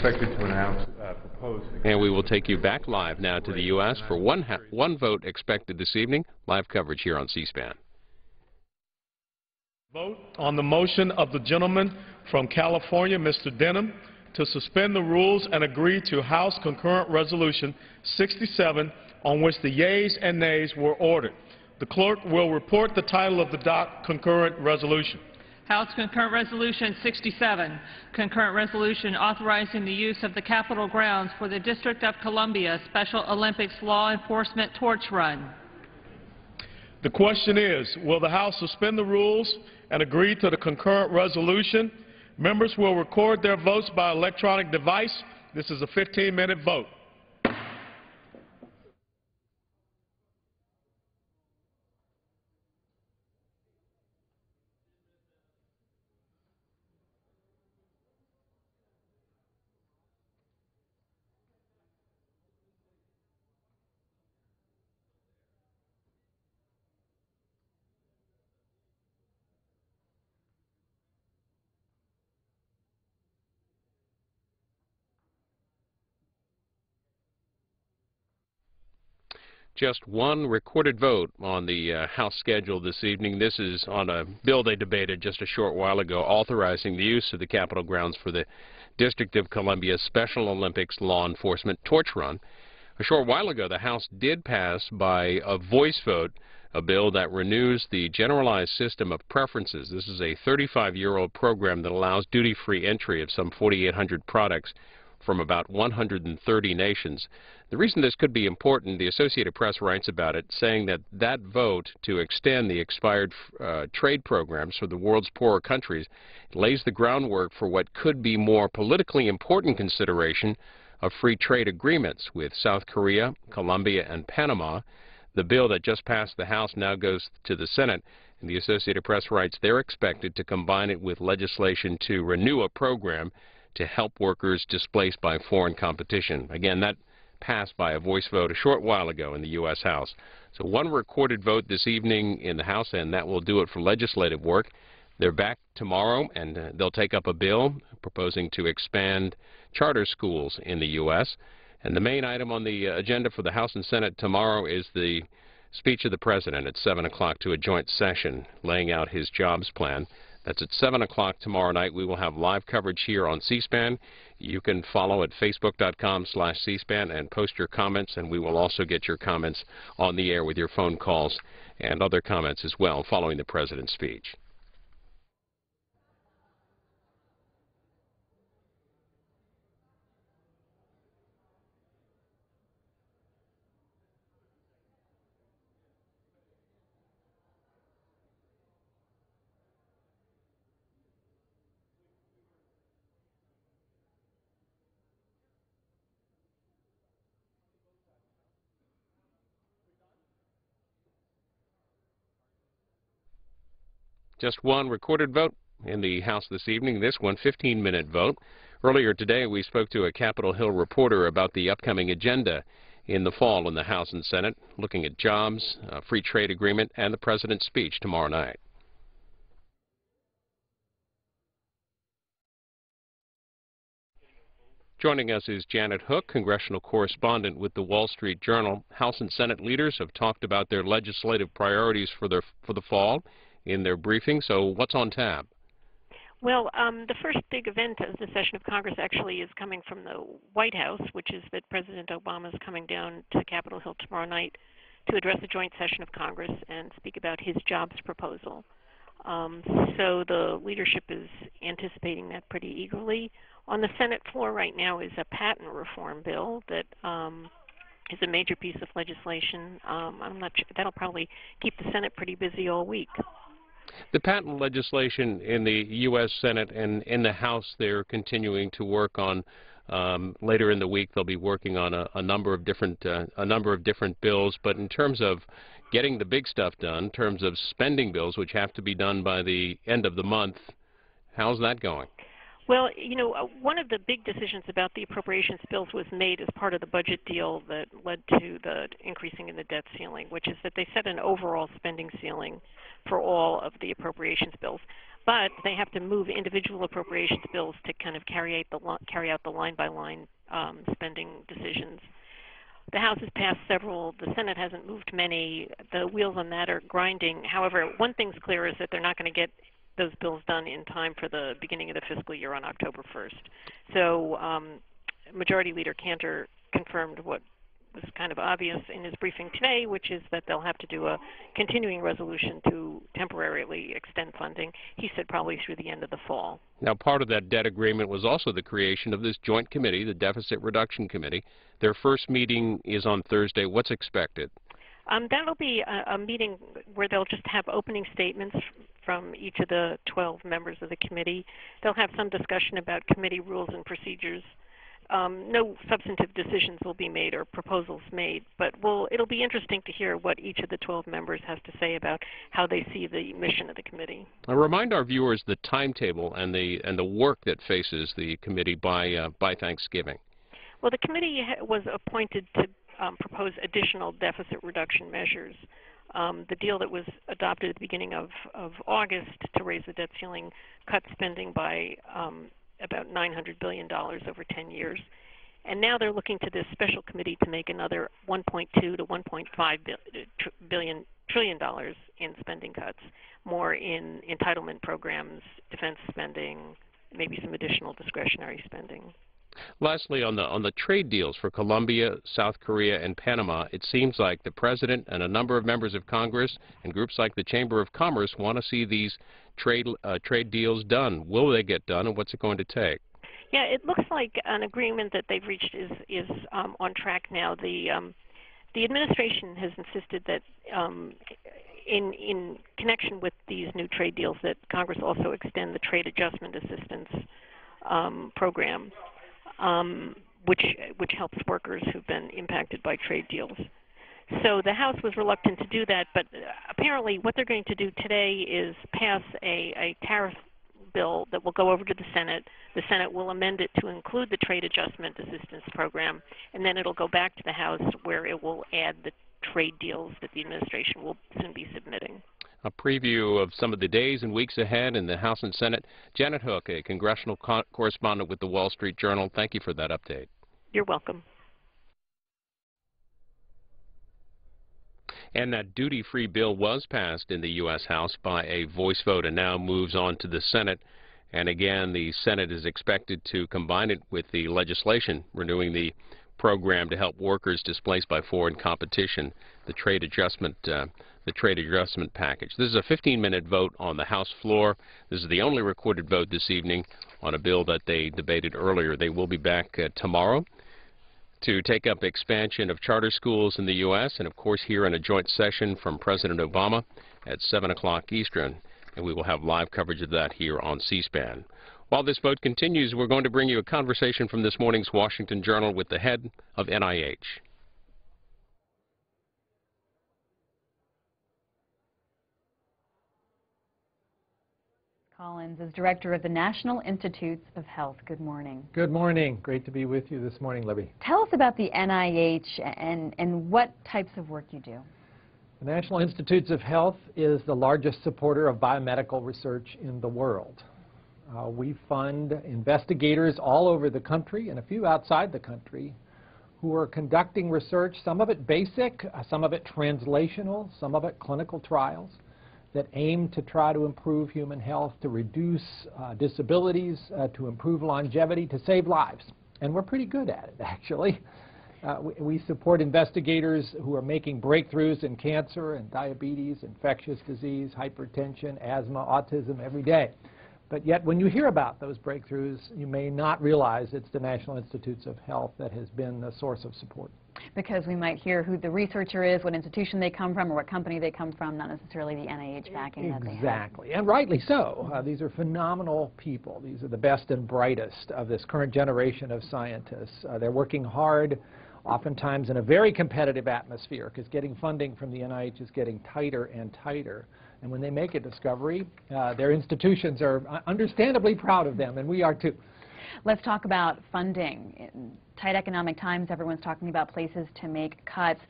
expected to announce proposed. And we will take you back live now to the U.S. for one vote expected this evening. Live coverage here on C-SPAN. Vote on the motion of the gentleman from California, Mr. Denham, to suspend the rules and agree to House Concurrent Resolution 67, on which the yeas and nays were ordered. The clerk will report the title of the concurrent resolution. House Concurrent Resolution 67, Concurrent Resolution authorizing the use of the Capitol grounds for the District of Columbia Special Olympics Law Enforcement Torch Run. The question is, will the House suspend the rules and agree to the concurrent resolution? Members will record their votes by electronic device. This is a 15-minute vote. Just one recorded vote on the House schedule this evening. This is on a bill they debated just a short while ago, authorizing the use of the Capitol grounds for the District of Columbia Special Olympics Law Enforcement Torch Run. A short while ago, the House did pass by a voice vote a bill that renews the Generalized System of Preferences. This is a 35-year-old program that allows duty-free entry of some 4,800 products from about 130 nations. The reason this could be important, the Associated Press writes about it, saying that that vote to extend the expired trade programs for the world's poorer countries lays the groundwork for what could be more politically important consideration of free trade agreements with South Korea, Colombia, and Panama. The bill that just passed the House now goes to the Senate, and the Associated Press writes they're expected to combine it with legislation to renew a program to help workers displaced by foreign competition. Again, that passed by a voice vote a short while ago in the U.S. House. So one recorded vote this evening in the House, and that will do it for legislative work. They're back tomorrow, and they'll take up a bill proposing to expand charter schools in the U.S. And the main item on the agenda for the House and Senate tomorrow is the speech of the President at 7 o'clock to a joint session laying out his jobs plan. That's at 7 o'clock tomorrow night. We will have live coverage here on C-SPAN. You can follow at facebook.com/C-SPAN and post your comments, and we will also get your comments on the air with your phone calls and other comments as well following the President's speech. Just one recorded vote in the House this evening. This one, 15-minute vote. Earlier today, we spoke to a Capitol Hill reporter about the upcoming agenda in the fall in the House and Senate, looking at jobs, free trade agreement, and the President's speech tomorrow night. Joining us is Janet Hook, congressional correspondent with the Wall Street Journal. House and Senate leaders have talked about their legislative priorities for the fall in their briefing. So what's on tap? Well, the first big event of the session of Congress actually is coming from the White House, which is that President Obama is coming down to Capitol Hill tomorrow night to address a joint session of Congress and speak about his jobs proposal. So the leadership is anticipating that pretty eagerly. On the Senate floor right now is a patent reform bill that is a major piece of legislation. I'm not sure. That'll probably keep the Senate pretty busy all week. The patent legislation in the U.S. Senate and in the House, they're continuing to work on. Later in the week, they'll be working on a number of different bills. But in terms of getting the big stuff done, in terms of spending bills, which have to be done by the end of the month, how's that going? Well, you know, one of the big decisions about the appropriations bills was made as part of the budget deal that led to the increasing in the debt ceiling, which is that they set an overall spending ceiling for all of the appropriations bills. but they have to move individual appropriations bills to kind of carry out the line-by-line spending decisions. The House has passed several. The Senate hasn't moved many. The wheels on that are grinding. However, one thing's clear is that they're not going to get those bills done in time for the beginning of the fiscal year on October 1st. So Majority Leader Cantor confirmed what was kind of obvious in his briefing today, which is that they'll have to do a continuing resolution to temporarily extend funding. He said probably through the end of the fall. Now, part of that debt agreement was also the creation of this joint committee, the Deficit Reduction Committee. Their first meeting is on Thursday. What's expected? That'll be a meeting where they'll just have opening statements from each of the 12 members of the committee. They'll have some discussion about committee rules and procedures. No substantive decisions will be made or proposals made, but it'll be interesting to hear what each of the 12 members has to say about how they see the mission of the committee. Now, remind our viewers the timetable and the work that faces the committee by Thanksgiving. Well, the committee was appointed to propose additional deficit reduction measures. The deal that was adopted at the beginning of August to raise the debt ceiling cut spending by about $900 billion over 10 years. And now they're looking to this special committee to make another $1.2 to $1.5 trillion in spending cuts, more in entitlement programs, defense spending, maybe some additional discretionary spending. Lastly, on the trade deals for Colombia, South Korea, and Panama, it seems like the President and a number of members of Congress and groups like the Chamber of Commerce want to see these trade deals done. Will they get done, and what's it going to take? Yeah, it looks like an agreement that they've reached is on track now. The administration has insisted that in connection with these new trade deals that Congress also extend the Trade Adjustment Assistance program, which helps workers who've been impacted by trade deals. So the House was reluctant to do that, but apparently what they're going to do today is pass a tariff bill that will go over to the Senate. The Senate will amend it to include the Trade Adjustment Assistance Program, and then it'll go back to the House where it will add the trade deals that the administration will soon be submitting. A preview of some of the days and weeks ahead in the House and Senate. Janet Hook, a congressional correspondent with the Wall Street Journal, thank you for that update. You're welcome. And that duty-free bill was passed in the U.S. House by a voice vote and now moves on to the Senate. And again, the Senate is expected to combine it with the legislation renewing the program to help workers displaced by foreign competition, the trade adjustment package. This is a 15-minute vote on the House floor. This is the only recorded vote this evening on a bill that they debated earlier. They will be back tomorrow to take up expansion of charter schools in the U.S. and, of course, here in a joint session from President Obama at 7 o'clock Eastern. And we will have live coverage of that here on C-SPAN. While this vote continues, we're going to bring you a conversation from this morning's Washington Journal with the head of NIH. Collins is director of the National Institutes of Health. Good morning. Good morning. Great to be with you this morning, Libby. Tell us about the NIH and what types of work you do. The National Institutes of Health is the largest supporter of biomedical research in the world. We fund investigators all over the country and a few outside the country who are conducting research, some of it basic, some of it translational, some of it clinical trials, that aim to try to improve human health, to reduce disabilities, to improve longevity, to save lives. And we're pretty good at it, actually. We support investigators who are making breakthroughs in cancer and diabetes, infectious disease, hypertension, asthma, autism every day. But yet, when you hear about those breakthroughs, you may not realize it's the National Institutes of Health that has been the source of support. Because we might hear who the researcher is, what institution they come from, or what company they come from, not necessarily the NIH backing that they have. Exactly, and rightly so. These are phenomenal people. These are the best and brightest of this current generation of scientists. They're working hard, oftentimes in a very competitive atmosphere, because getting funding from the NIH is getting tighter and tighter. And when they make a discovery, their institutions are understandably proud of them, and we are too. Let's talk about funding. In tight economic times, everyone's talking about places to make cuts.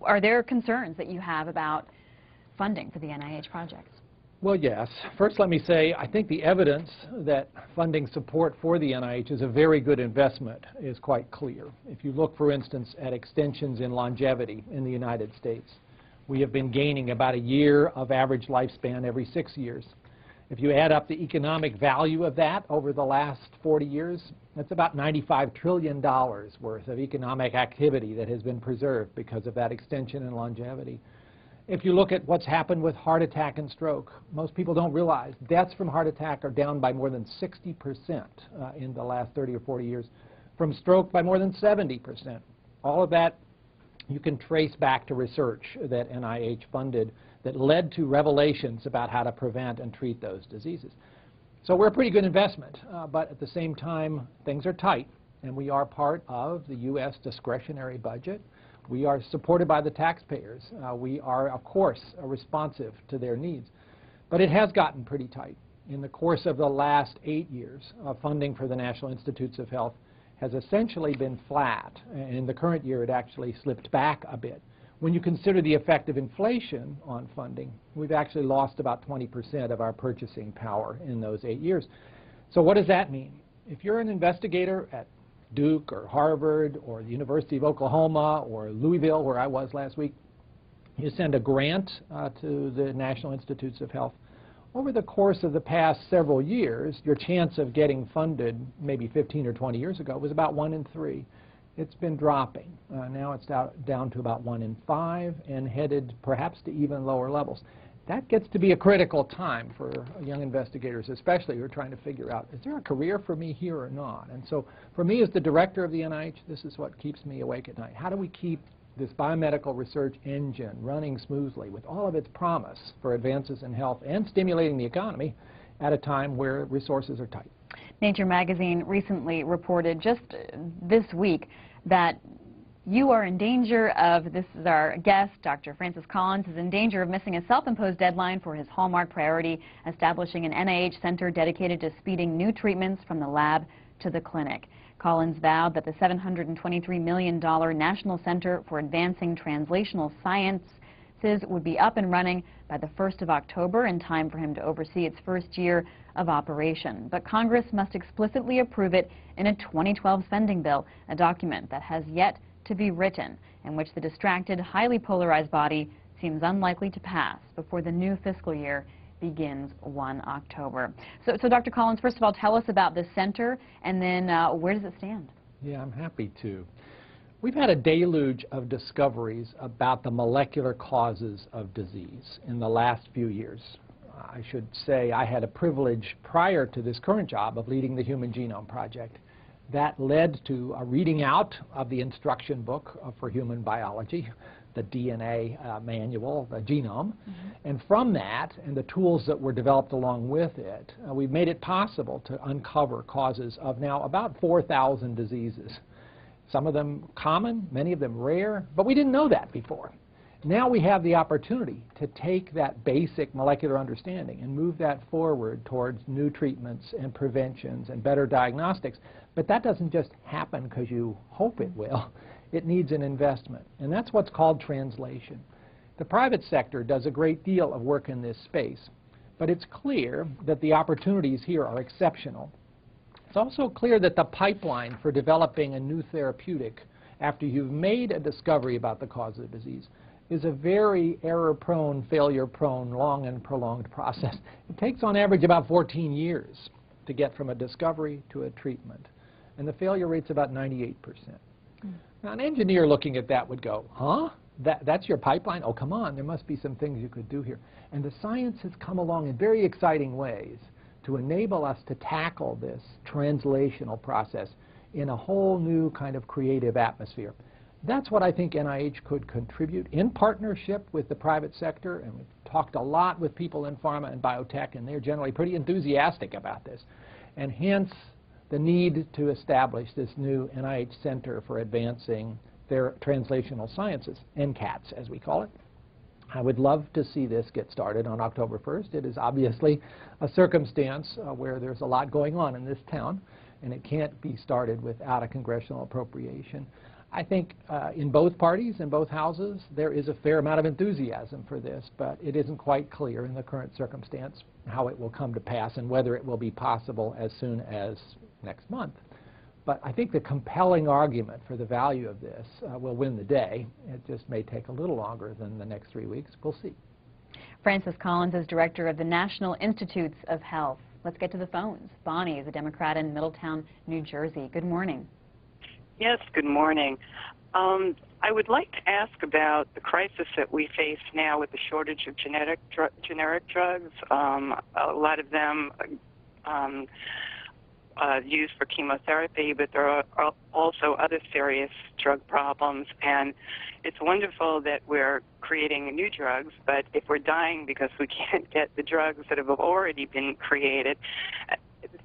Are there concerns that you have about funding for the NIH projects? Well, yes. First, let me say I think the evidence that funding support for the NIH is a very good investment is quite clear. If you look, for instance, at extensions in longevity in the United States, we have been gaining about a year of average lifespan every 6 years. If you add up the economic value of that over the last 40 years, that's about $95 trillion worth of economic activity that has been preserved because of that extension in longevity. If you look at what's happened with heart attack and stroke, most people don't realize deaths from heart attack are down by more than 60% in the last 30 or 40 years, from stroke by more than 70%. All of that you can trace back to research that NIH funded that led to revelations about how to prevent and treat those diseases. So we're a pretty good investment, but at the same time, things are tight, and we are part of the U.S. discretionary budget. We are supported by the taxpayers. We are, of course, responsive to their needs. But it has gotten pretty tight. In the course of the last 8 years, funding for the National Institutes of Health has essentially been flat. In the current year, it actually slipped back a bit. When you consider the effect of inflation on funding, we've actually lost about 20% of our purchasing power in those 8 years. So what does that mean? If you're an investigator at Duke or Harvard or the University of Oklahoma or Louisville, where I was last week, you send a grant to the National Institutes of Health. Over the course of the past several years, your chance of getting funded maybe 15 or 20 years ago was about 1 in 3. It's been dropping. Now it's down to about 1 in 5 and headed perhaps to even lower levels. That gets to be a critical time for young investigators, especially who are trying to figure out, is there a career for me here or not? And so for me as the director of the NIH, this is what keeps me awake at night. How do we keep this biomedical research engine running smoothly with all of its promise for advances in health and stimulating the economy at a time where resources are tight? Nature magazine recently reported just this week that you are in danger of, this is our guest, Dr. Francis Collins, is in danger of missing a self-imposed deadline for his hallmark priority, establishing an NIH center dedicated to speeding new treatments from the lab to the clinic. Collins vowed that the $723 million National Center for Advancing Translational Sciences would be up and running by the 1st of October in time for him to oversee its first year of operation. But Congress must explicitly approve it in a 2012 spending bill, a document that has yet to be written, in which the distracted, highly polarized body seems unlikely to pass before the new fiscal year begins 1 October. So Dr. Collins, first of all, tell us about this center, and then where does it stand? Yeah, I'm happy to. We've had a deluge of discoveries about the molecular causes of disease in the last few years. I should say I had a privilege prior to this current job of leading the Human Genome Project. That led to a reading out of the instruction book for human biology, the DNA manual, the genome. And from that, and the tools that were developed along with it, we've made it possible to uncover causes of now about 4,000 diseases. Some of them common, many of them rare, but we didn't know that before. Now we have the opportunity to take that basic molecular understanding and move that forward towards new treatments and preventions and better diagnostics. But that doesn't just happen because you hope it will. It needs an investment, and that's what's called translation. The private sector does a great deal of work in this space, but it's clear that the opportunities here are exceptional. It's also clear that the pipeline for developing a new therapeutic after you've made a discovery about the cause of the disease is a very error-prone, failure-prone, long and prolonged process. It takes on average about 14 years to get from a discovery to a treatment, and the failure rate's about 98%. Now, an engineer looking at that would go, huh? That's your pipeline? Oh, come on, there must be some things you could do here. And the science has come along in very exciting ways to enable us to tackle this translational process in a whole new kind of creative atmosphere. That's what I think NIH could contribute in partnership with the private sector, and we've talked a lot with people in pharma and biotech, and they're generally pretty enthusiastic about this. And hence, the need to establish this new NIH Center for Advancing their Translational Sciences, NCATS as we call it. I would love to see this get started on October 1st. It is obviously a circumstance where there's a lot going on in this town, and it can't be started without a congressional appropriation. I think in both parties, in both houses, there is a fair amount of enthusiasm for this, but it isn't quite clear in the current circumstance how it will come to pass and whether it will be possible as soon as next month. But I think the compelling argument for the value of this will win the day. It just may take a little longer than the next 3 weeks. We'll see. Francis Collins is director of the National Institutes of Health. Let's get to the phones. Bonnie is a Democrat in Middletown, New Jersey. Good morning. Yes, good morning. I would like to ask about the crisis that we face now with the shortage of generic drugs. A lot of them used for chemotherapy, but there are also other serious drug problems. And it's wonderful that we're creating new drugs, but if we're dying because we can't get the drugs that have already been created,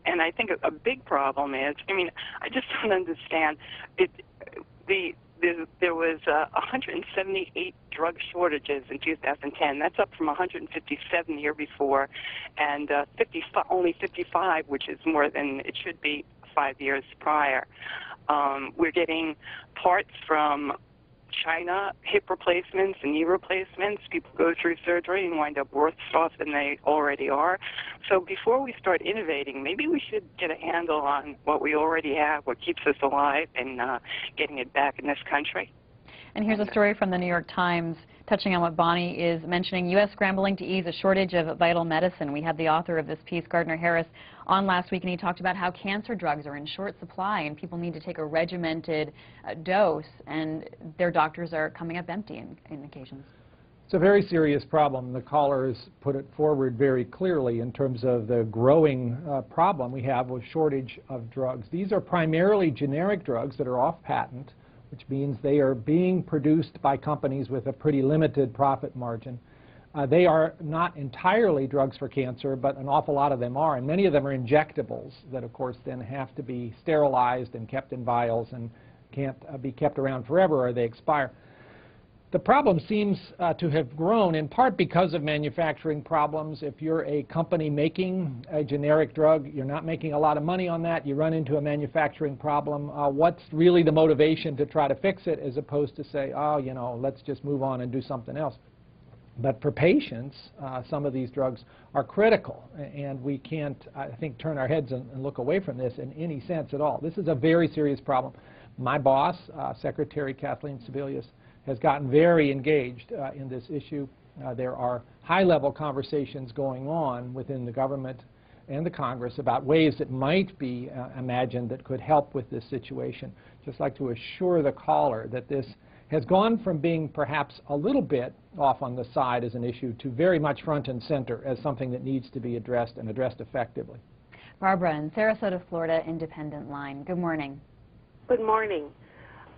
and I think a big problem is, I just don't understand. There was 178 drug shortages in 2010. That's up from 157 the year before, and only 55, which is more than it should be 5 years prior. We're getting parts from China, hip replacements and knee replacements. People go through surgery and wind up worse off than they already are. So before we start innovating, maybe we should get a handle on what we already have, what keeps us alive, and getting it back in this country. And here's a story from the New York Times touching on what Bonnie is mentioning. U.S. scrambling to ease a shortage of vital medicine. We had the author of this piece, Gardner Harris, on last week, and he talked about how cancer drugs are in short supply and people need to take a regimented dose, and their doctors are coming up empty in occasions. It's a very serious problem. The callers put it forward very clearly in terms of the growing problem we have with shortage of drugs. These are primarily generic drugs that are off patent, which means they are being produced by companies with a pretty limited profit margin. They are not entirely drugs for cancer, but an awful lot of them are, and many of them are injectables that, of course, then have to be sterilized and kept in vials and can't be kept around forever or they expire. The problem seems to have grown in part because of manufacturing problems. If you're a company making a generic drug, you're not making a lot of money on that, you run into a manufacturing problem. What's really the motivation to try to fix it as opposed to say, oh, you know, let's just move on and do something else? But for patients, some of these drugs are critical, and we can't, I think, turn our heads and look away from this in any sense at all. This is a very serious problem. My boss, Secretary Kathleen Sebelius, has gotten very engaged in this issue. There are high-level conversations going on within the government and the Congress about ways that might be imagined that could help with this situation. Just like to assure the caller that this has gone from being perhaps a little bit off on the side as an issue to very much front and center as something that needs to be addressed and addressed effectively. Barbara in Sarasota, Florida, Independent Line. Good morning. Good morning.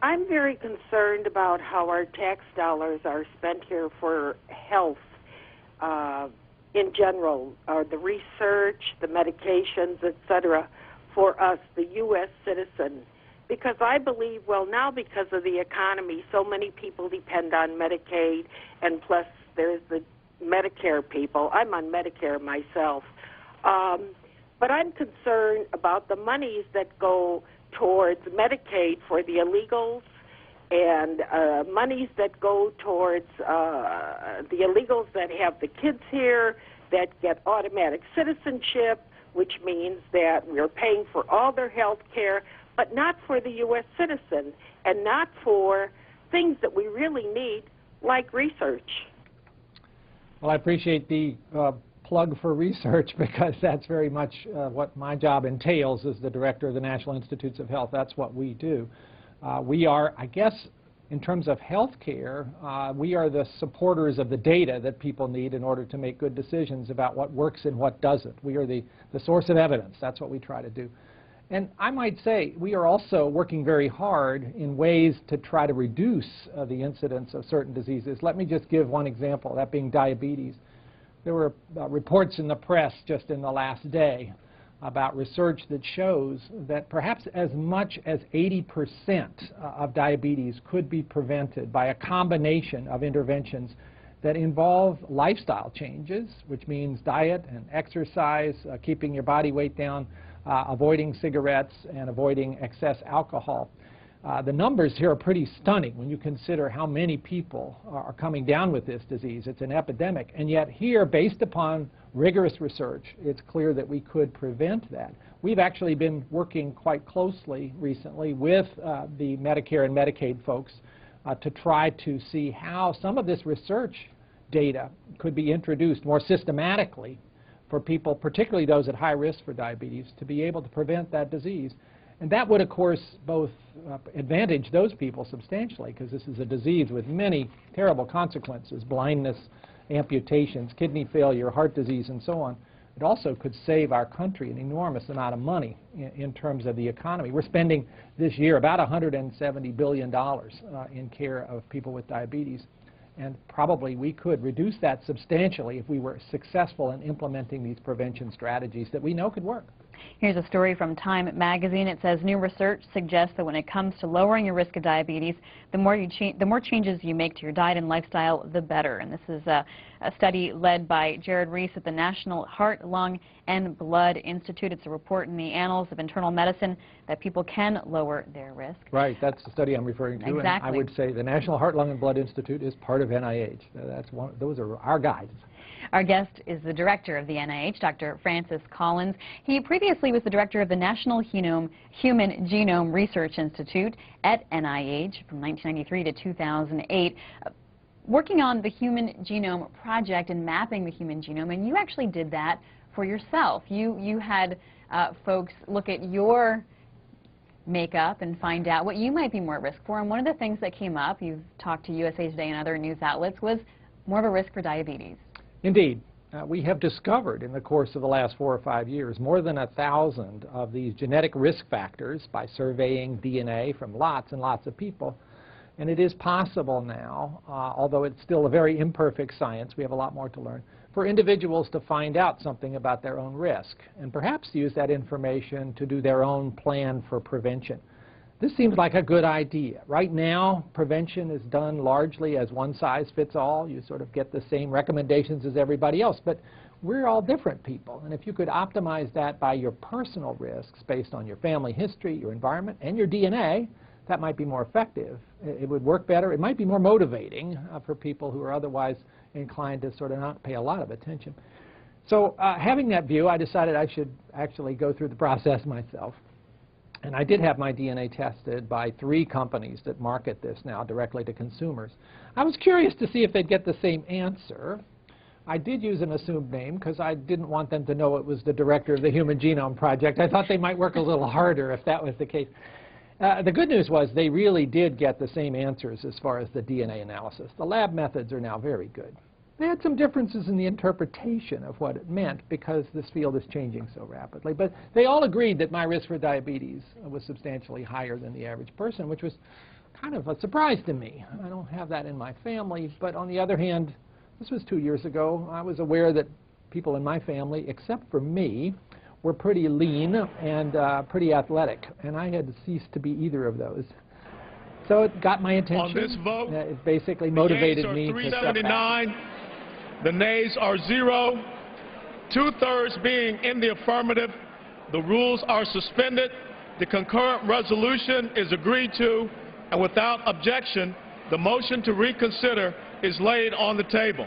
I'm very concerned about how our tax dollars are spent here for health in general, the research, the medications, etc., for us, the U.S. citizen. Because I believe, well, now because of the economy, so many people depend on Medicaid, and plus there's the Medicare people. I'm on Medicare myself. But I'm concerned about the monies that go towards Medicaid for the illegals and monies that go towards the illegals that have the kids here, that get automatic citizenship, which means that we're paying for all their health care, but not for the U.S. citizen and not for things that we really need, like research. Well, I appreciate the plug for research, because that's very much what my job entails as the director of the National Institutes of Health. That's what we do. We are, I guess, in terms of health care, we are the supporters of the data that people need in order to make good decisions about what works and what doesn't. We are the source of evidence. That's what we try to do. And I might say we are also working very hard in ways to try to reduce the incidence of certain diseases. Let me just give one example, that being diabetes. There were reports in the press just in the last day about research that shows that perhaps as much as 80% of diabetes could be prevented by a combination of interventions that involve lifestyle changes, which means diet and exercise, keeping your body weight down, avoiding cigarettes, and avoiding excess alcohol. The numbers here are pretty stunning when you consider how many people are coming down with this disease. It's an epidemic. And yet here, based upon rigorous research, it's clear that we could prevent that. We've actually been working quite closely recently with the Medicare and Medicaid folks to try to see how some of this research data could be introduced more systematically for people, particularly those at high risk for diabetes, to be able to prevent that disease. And that would, of course, both advantage those people substantially, because this is a disease with many terrible consequences: blindness, amputations, kidney failure, heart disease, and so on. It also could save our country an enormous amount of money in terms of the economy. We're spending this year about $170 billion in care of people with diabetes. And probably we could reduce that substantially if we were successful in implementing these prevention strategies that we know could work. Here's a story from Time magazine. It says new research suggests that when it comes to lowering your risk of diabetes, the more changes you make to your diet and lifestyle, the better. And this is a study led by Jared Reese at the National Heart, Lung, and Blood Institute. It's a report in the Annals of Internal Medicine that people can lower their risk. Right, that's the study I'm referring to. Exactly. And I would say the National Heart, Lung, and Blood Institute is part of NIH. Those are our guides. Our guest is the director of the NIH, Dr. Francis Collins. He previously was the director of the National Human Genome Research Institute at NIH from 1993 to 2008, working on the Human Genome Project and mapping the human genome. And you actually did that for yourself. You had folks look at your makeup and find out what you might be more at risk for. And one of the things that came up, you've talked to USA Today and other news outlets, was more of a risk for diabetes. Indeed. We have discovered in the course of the last 4 or 5 years more than 1,000 of these genetic risk factors by surveying DNA from lots and lots of people. And it is possible now, although it's still a very imperfect science, we have a lot more to learn, for individuals to find out something about their own risk and perhaps use that information to do their own plan for prevention. This seems like a good idea. Right now, prevention is done largely as one size fits all. You sort of get the same recommendations as everybody else, but we're all different people. And if you could optimize that by your personal risks based on your family history, your environment, and your DNA, that might be more effective. It would work better. It might be more motivating for people who are otherwise inclined to sort of not pay a lot of attention. So having that view, I decided I should actually go through the process myself. And I did have my DNA tested by 3 companies that market this now directly to consumers. I was curious to see if they'd get the same answer. I did use an assumed name because I didn't want them to know it was the director of the Human Genome Project. I thought they might work a little harder if that was the case. The good news was they really did get the same answers as far as the DNA analysis. The lab methods are now very good. They had some differences in the interpretation of what it meant because this field is changing so rapidly. But they all agreed that my risk for diabetes was substantially higher than the average person, which was kind of a surprise to me. I don't have that in my family. But on the other hand, this was 2 years ago. I was aware that people in my family, except for me, were pretty lean and pretty athletic. And I had ceased to be either of those. So it got my attention. On this vote, it basically motivated me to step back. The nays are 0, 2/3 being in the affirmative. The rules are suspended. The concurrent resolution is agreed to, and without objection, the motion to reconsider is laid on the table.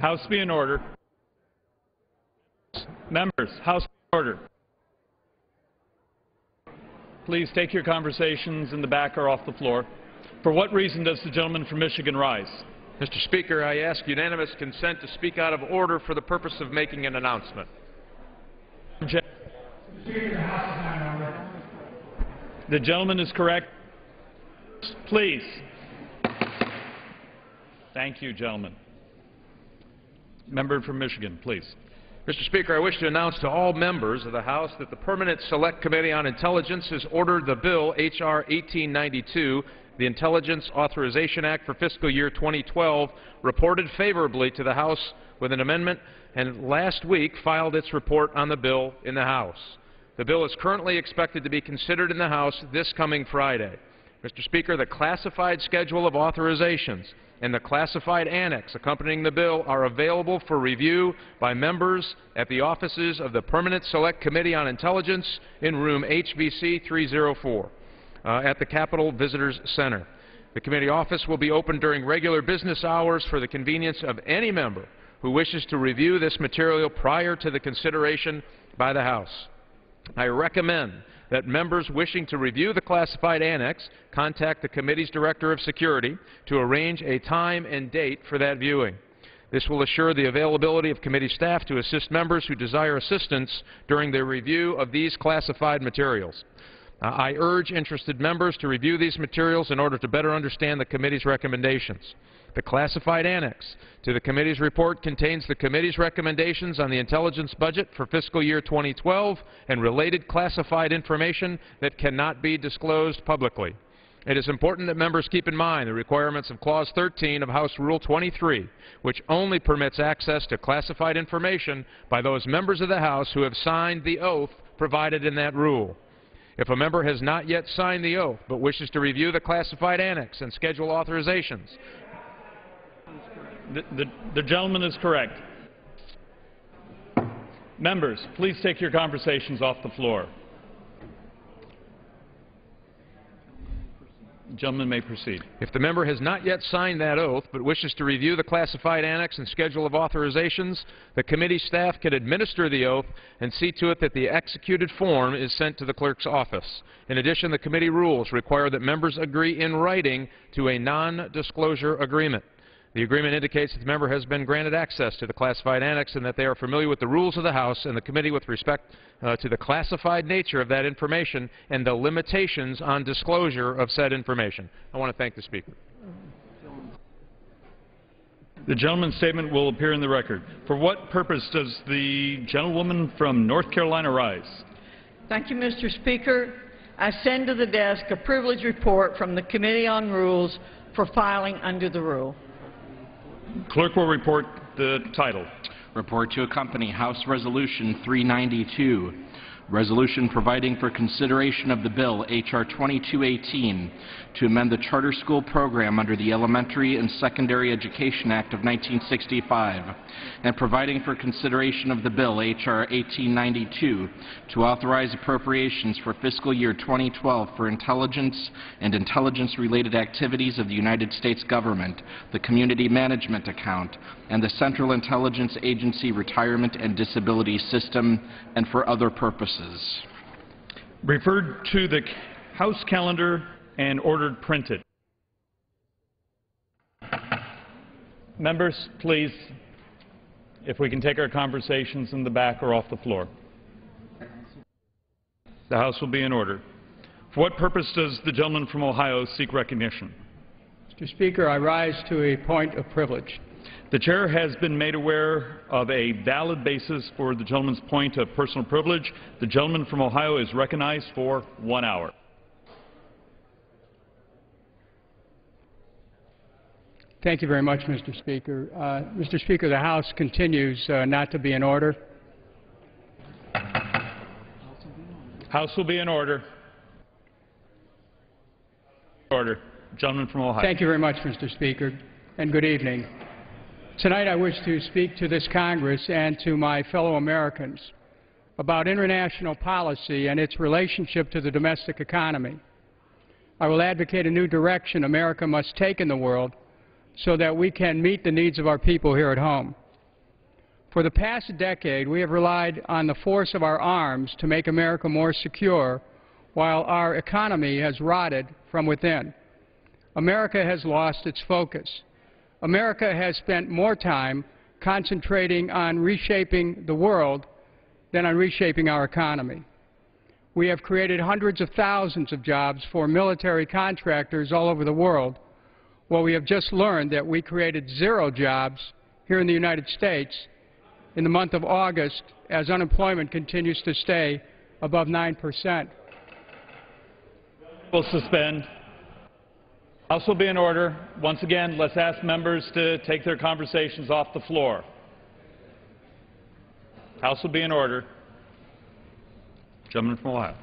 House be in order. Members, House be in order. Please take your conversations in the back or off the floor. For what reason does the gentleman from Michigan rise? Mr. Speaker, I ask unanimous consent to speak out of order for the purpose of making an announcement. The gentleman is correct. Please. Thank you, gentlemen. Member from Michigan, please. Mr. Speaker, I wish to announce to all members of the House that the Permanent Select Committee on Intelligence has ordered the bill, H.R. 1892, the Intelligence Authorization Act for fiscal year 2012, reported favorably to the House with an amendment, and last week filed its report on the bill in the House. The bill is currently expected to be considered in the House this coming Friday. Mr. Speaker, the classified schedule of authorizations and the classified annex accompanying the bill are available for review by members at the offices of the Permanent Select Committee on Intelligence in room HVC 304 at the Capitol Visitors Center. The committee office will be open during regular business hours for the convenience of any member who wishes to review this material prior to the consideration by the House. I recommend that members wishing to review the classified annex contact the committee's Director of Security to arrange a time and date for that viewing. This will assure the availability of committee staff to assist members who desire assistance during their review of these classified materials. I urge interested members to review these materials in order to better understand the committee's recommendations. The classified annex to the committee's report contains the committee's recommendations on the intelligence budget for fiscal year 2012 and related classified information that cannot be disclosed publicly. It is important that members keep in mind the requirements of Clause 13 of House Rule 23, which only permits access to classified information by those members of the House who have signed the oath provided in that rule. If a member has not yet signed the oath but wishes to review the classified annex and schedule authorizations, The gentleman is correct. Members, please take your conversations off the floor. The gentleman may proceed. if the member has not yet signed that oath but wishes to review the classified annex and schedule of authorizations, the committee staff can administer the oath and see to it that the executed form is sent to the clerk's office. In addition, the committee rules require that members agree in writing to a non-disclosure agreement. The agreement indicates that the member has been granted access to the classified annex and that they are familiar with the rules of the House and the committee with respect to the classified nature of that information and the limitations on disclosure of said information. I want to thank the Speaker. The gentleman's statement will appear in the record. For what purpose does the gentlewoman from North Carolina rise? Thank you, Mr. Speaker. I send to the desk a privilege report from the Committee on Rules for filing under the rule. Clerk will report the title. Report to accompany House Resolution 392, resolution providing for consideration of the bill, H.R. 2218, to amend the charter school program under the Elementary and Secondary Education Act of 1965, and providing for consideration of the bill, H.R. 1892, to authorize appropriations for fiscal year 2012 for intelligence and intelligence-related activities of the United States government, the Community Management Account, and the Central Intelligence Agency Retirement and Disability System, and for other purposes. Referred to the House calendar and ordered printed. Members, please, if we can take our conversations in the back or off the floor. The House will be in order. For what purpose does the gentleman from Ohio seek recognition? Mr. Speaker, I rise to a point of privilege. The Chair has been made aware of a valid basis for the gentleman's point of personal privilege. The gentleman from Ohio is recognized for 1 hour. Thank you very much, Mr. Speaker. Mr. Speaker, the House continues not to be in order. House will be in order. Order. Gentleman from Ohio. Thank you very much, Mr. Speaker, and good evening. Tonight I wish to speak to this Congress and to my fellow Americans about international policy and its relationship to the domestic economy. I will advocate a new direction America must take in the world so that we can meet the needs of our people here at home. For the past decade, we have relied on the force of our arms to make America more secure, while our economy has rotted from within. America has lost its focus. America has spent more time concentrating on reshaping the world than on reshaping our economy. We have created hundreds of thousands of jobs for military contractors all over the world, while we have just learned that we created 0 jobs here in the United States in the month of August as unemployment continues to stay above 9%. Will suspend. House will be in order. Once again, let's ask members to take their conversations off the floor. House will be in order. Gentleman from Ohio.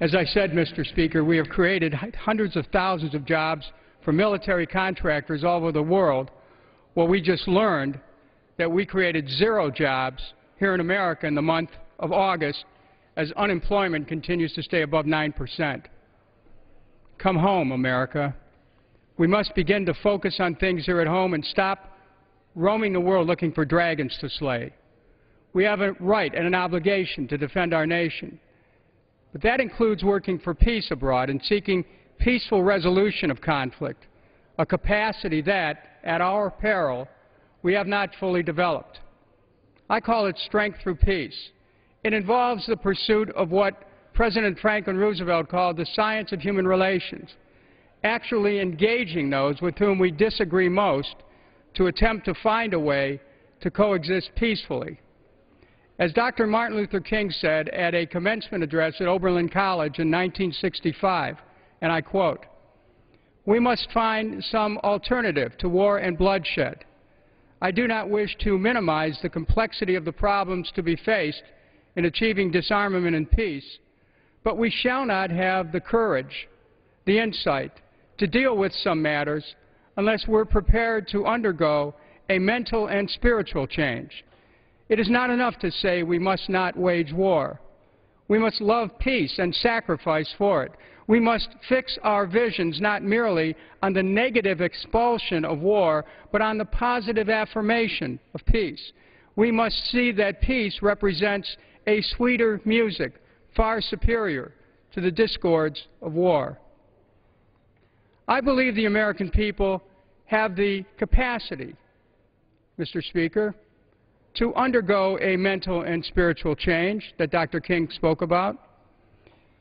As I said, Mr. Speaker, we have created hundreds of thousands of jobs for military contractors all over the world. Well, we just learned that we created 0 jobs here in America in the month of August as unemployment continues to stay above 9%. Come home, America. We must begin to focus on things here at home and stop roaming the world looking for dragons to slay. We have a right and an obligation to defend our nation. But that includes working for peace abroad and seeking peaceful resolution of conflict, a capacity that, at our peril, we have not fully developed. I call it strength through peace. It involves the pursuit of what President Franklin Roosevelt called the science of human relations, actually engaging those with whom we disagree most to attempt to find a way to coexist peacefully. As Dr. Martin Luther King said at a commencement address at Oberlin College in 1965, and I quote, "We must find some alternative to war and bloodshed. I do not wish to minimize the complexity of the problems to be faced in achieving disarmament and peace, but we shall not have the courage, the insight, to deal with some matters unless we're prepared to undergo a mental and spiritual change. It is not enough to say we must not wage war. We must love peace and sacrifice for it. We must fix our visions not merely on the negative expulsion of war, but on the positive affirmation of peace. We must see that peace represents a sweeter music, far superior to the discords of war." I believe the American people have the capacity, Mr. Speaker, to undergo a mental and spiritual change that Dr. King spoke about.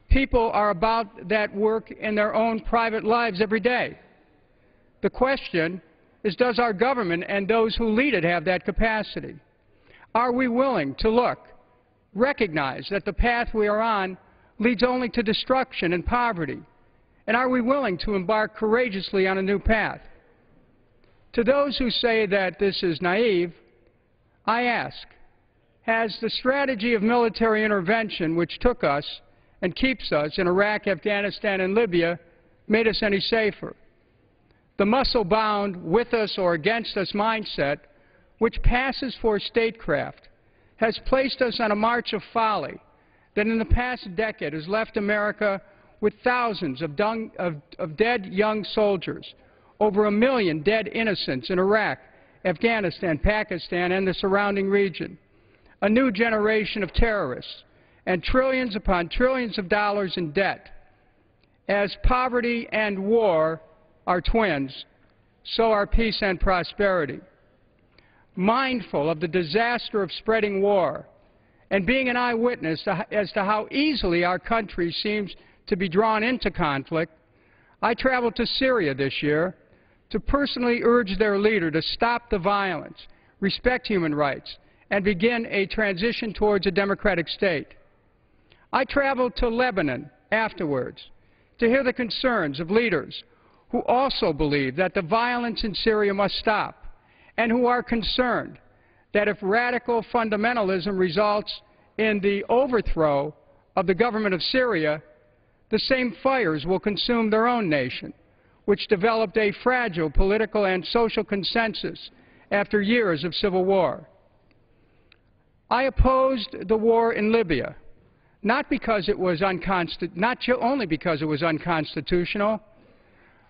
People are about that work in their own private lives every day. The question is, does our government and those who lead it have that capacity? Are we willing to look, recognize that the path we are on leads only to destruction and poverty? And are we willing to embark courageously on a new path? To those who say that this is naive, I ask, has the strategy of military intervention which took us and keeps us in Iraq, Afghanistan, and Libya made us any safer? The muscle-bound, with us or against us mindset, which passes for statecraft, has placed us on a march of folly that in the past decade has left America with thousands of dead young soldiers, over 1 million dead innocents in Iraq, Afghanistan, Pakistan, and the surrounding region, a new generation of terrorists, and trillions upon trillions of dollars in debt. As poverty and war are twins, so are peace and prosperity. Mindful of the disaster of spreading war, and being an eyewitness as to how easily our country seems to be drawn into conflict, I traveled to Syria this year to personally urge their leader to stop the violence, respect human rights, and begin a transition towards a democratic state. I traveled to Lebanon afterwards to hear the concerns of leaders who also believe that the violence in Syria must stop and who are concerned that if radical fundamentalism results in the overthrow of the government of Syria, the same fires will consume their own nation, which developed a fragile political and social consensus after years of civil war. I opposed the war in Libya, not only because it was unconstitutional,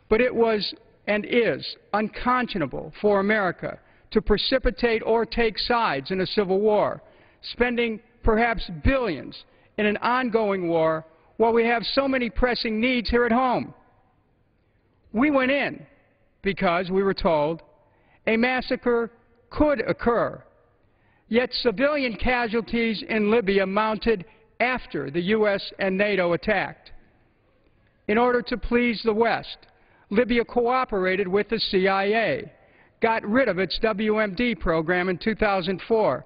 but it was and is unconscionable for America to precipitate or take sides in a civil war, spending perhaps billions in an ongoing war while we have so many pressing needs here at home. We went in because we were told a massacre could occur, yet civilian casualties in Libya mounted after the U.S. and NATO attacked. In order to please the West, Libya cooperated with the CIA, got rid of its WMD program in 2004,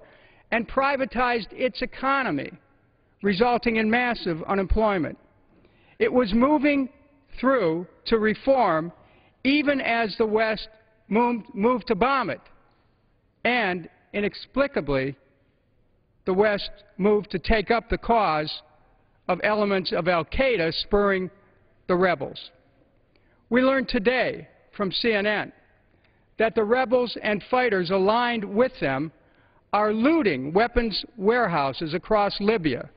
and privatized its economy, resulting in massive unemployment. It was moving through to reform even as the West moved to bomb it, and inexplicably, the West moved to take up the cause of elements of al-Qaeda spurring the rebels. We learned today from CNN that the rebels and fighters aligned with them are looting weapons warehouses across Libya,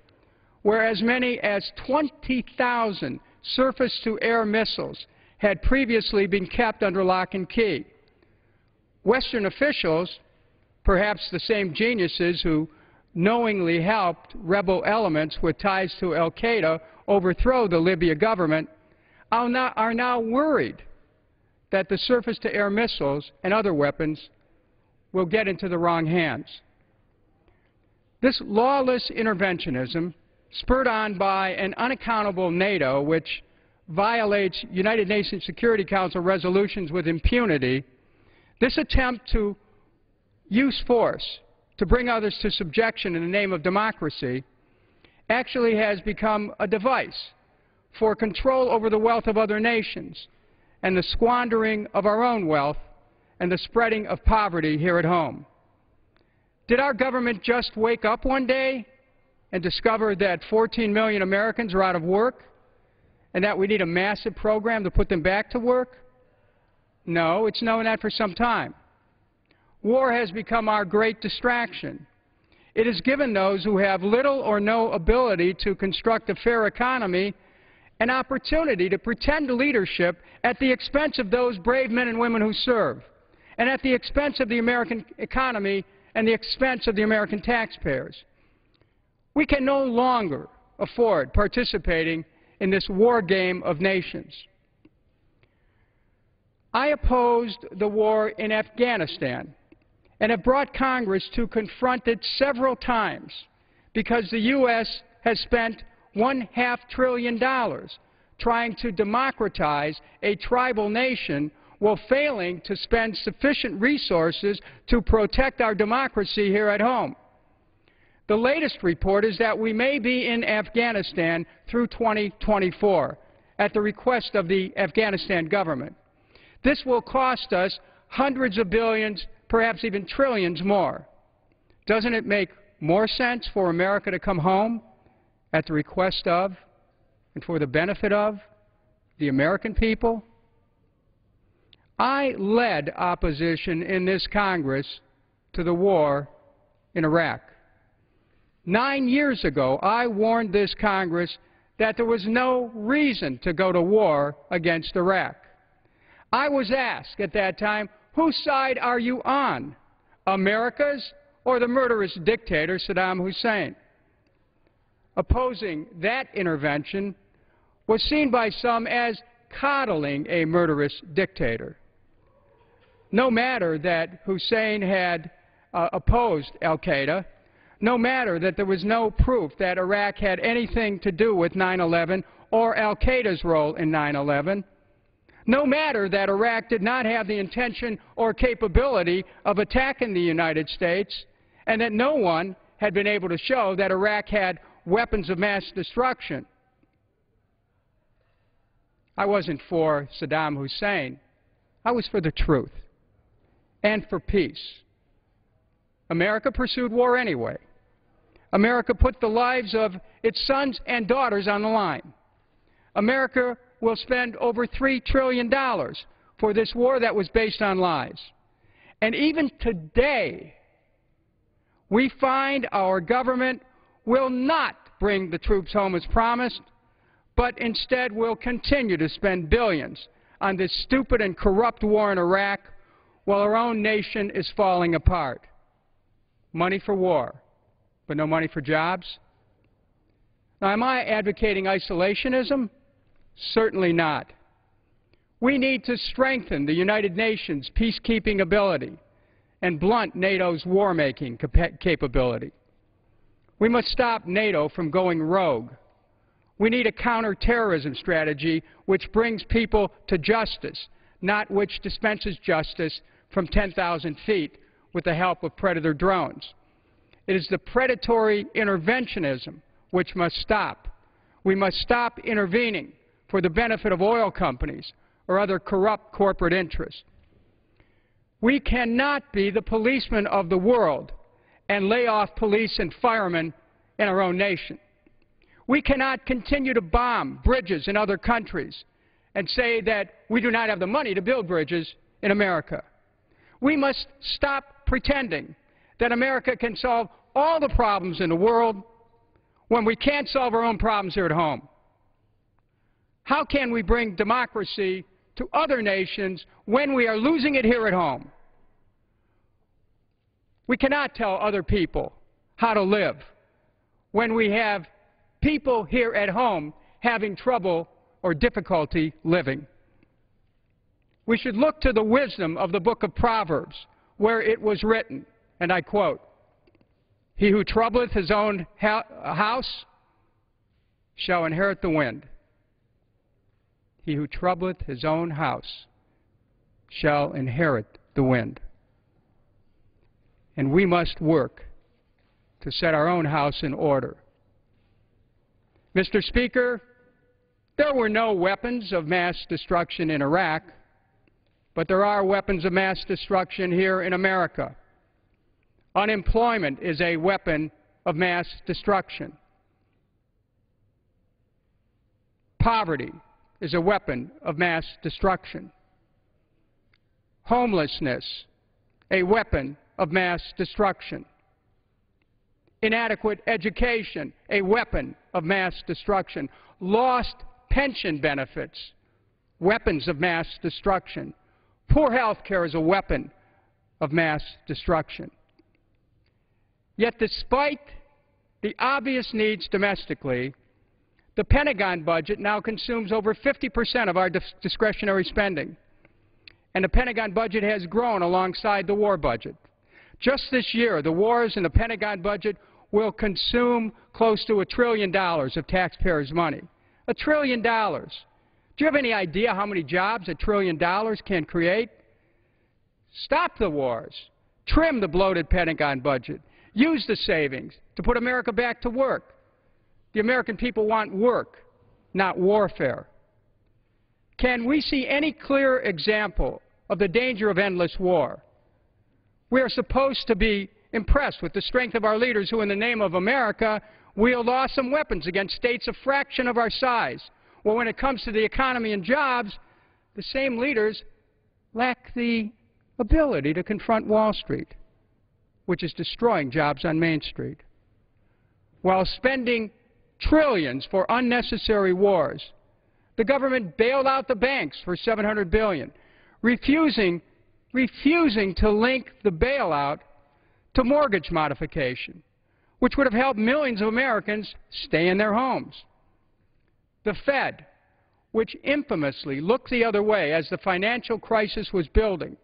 where as many as 20,000 surface-to-air missiles had previously been kept under lock and key. Western officials, perhaps the same geniuses who knowingly helped rebel elements with ties to al-Qaeda overthrow the Libya government, are now worried that the surface-to-air missiles and other weapons will get into the wrong hands. This lawless interventionism, spurred on by an unaccountable NATO which violates United Nations Security Council resolutions with impunity, this attempt to use force to bring others to subjection in the name of democracy actually has become a device for control over the wealth of other nations and the squandering of our own wealth and the spreading of poverty here at home. Did our government just wake up one day and discover that 14 million Americans are out of work and that we need a massive program to put them back to work? No, it's known that for some time. War has become our great distraction. It has given those who have little or no ability to construct a fair economy an opportunity to pretend leadership at the expense of those brave men and women who serve, and at the expense of the American economy and the expense of the American taxpayers. We can no longer afford participating in this war game of nations. I opposed the war in Afghanistan and have brought Congress to confront it several times because the U.S. has spent $1.5 trillion trying to democratize a tribal nation while failing to spend sufficient resources to protect our democracy here at home. The latest report is that we may be in Afghanistan through 2024 at the request of the Afghanistan government. This will cost us hundreds of billions, perhaps even trillions more. Doesn't it make more sense for America to come home at the request of and for the benefit of the American people? I led opposition in this Congress to the war in Iraq. 9 years ago, I warned this Congress that there was no reason to go to war against Iraq. I was asked at that time, whose side are you on, America's or the murderous dictator Saddam Hussein? Opposing that intervention was seen by some as coddling a murderous dictator. No matter that Hussein had opposed al-Qaeda, no matter that there was no proof that Iraq had anything to do with 9/11 or al-Qaeda's role in 9/11, no matter that Iraq did not have the intention or capability of attacking the United States, and that no one had been able to show that Iraq had weapons of mass destruction. I wasn't for Saddam Hussein. I was for the truth and for peace. America pursued war anyway. America put the lives of its sons and daughters on the line. America will spend over $3 trillion for this war that was based on lies. And even today, we find our government will not bring the troops home as promised, but instead will continue to spend billions on this stupid and corrupt war in Iraq while our own nation is falling apart. Money for war, but no money for jobs? Now, am I advocating isolationism? Certainly not. We need to strengthen the United Nations peacekeeping ability and blunt NATO's war-making capability. We must stop NATO from going rogue. We need a counterterrorism strategy which brings people to justice, not which dispenses justice from 10,000 feet with the help of predator drones. It is the predatory interventionism which must stop. We must stop intervening for the benefit of oil companies or other corrupt corporate interests. We cannot be the policemen of the world and lay off police and firemen in our own nation. We cannot continue to bomb bridges in other countries and say that we do not have the money to build bridges in America. We must stop pretending that America can solve all the problems in the world when we can't solve our own problems here at home. How can we bring democracy to other nations when we are losing it here at home? We cannot tell other people how to live when we have people here at home having trouble or difficulty living. We should look to the wisdom of the book of Proverbs, where it was written, and I quote, "He who troubleth his own house shall inherit the wind." He who troubleth his own house shall inherit the wind. And we must work to set our own house in order. Mr. Speaker, there were no weapons of mass destruction in Iraq, but there are weapons of mass destruction here in America. Unemployment is a weapon of mass destruction. Poverty is a weapon of mass destruction. Homelessness, a weapon of mass destruction. Inadequate education, a weapon of mass destruction. Lost pension benefits, weapons of mass destruction. Poor health care is a weapon of mass destruction. Yet despite the obvious needs domestically, the Pentagon budget now consumes over 50% of our discretionary spending. And the Pentagon budget has grown alongside the war budget. Just this year, the wars in the Pentagon budget will consume close to $1 trillion of taxpayers' money. $1 trillion. Do you have any idea how many jobs $1 trillion can create? Stop the wars. Trim the bloated Pentagon budget. Use the savings to put America back to work. The American people want work, not warfare. Can we see any clear example of the danger of endless war? We are supposed to be impressed with the strength of our leaders who, in the name of America, wield awesome weapons against states a fraction of our size. Well, when it comes to the economy and jobs, the same leaders lack the ability to confront Wall Street, which is destroying jobs on Main Street. While spending trillions for unnecessary wars, the government bailed out the banks for $700 billion, refusing to link the bailout to mortgage modification, which would have helped millions of Americans stay in their homes. The Fed, which infamously looked the other way as the financial crisis was building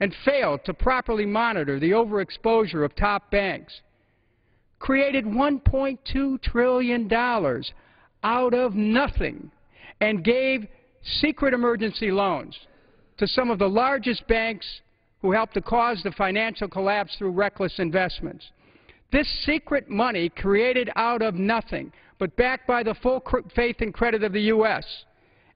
and failed to properly monitor the overexposure of top banks, created $1.2 trillion out of nothing and gave secret emergency loans to some of the largest banks who helped to cause the financial collapse through reckless investments. This secret money created out of nothing, but backed by the full faith and credit of the U.S.,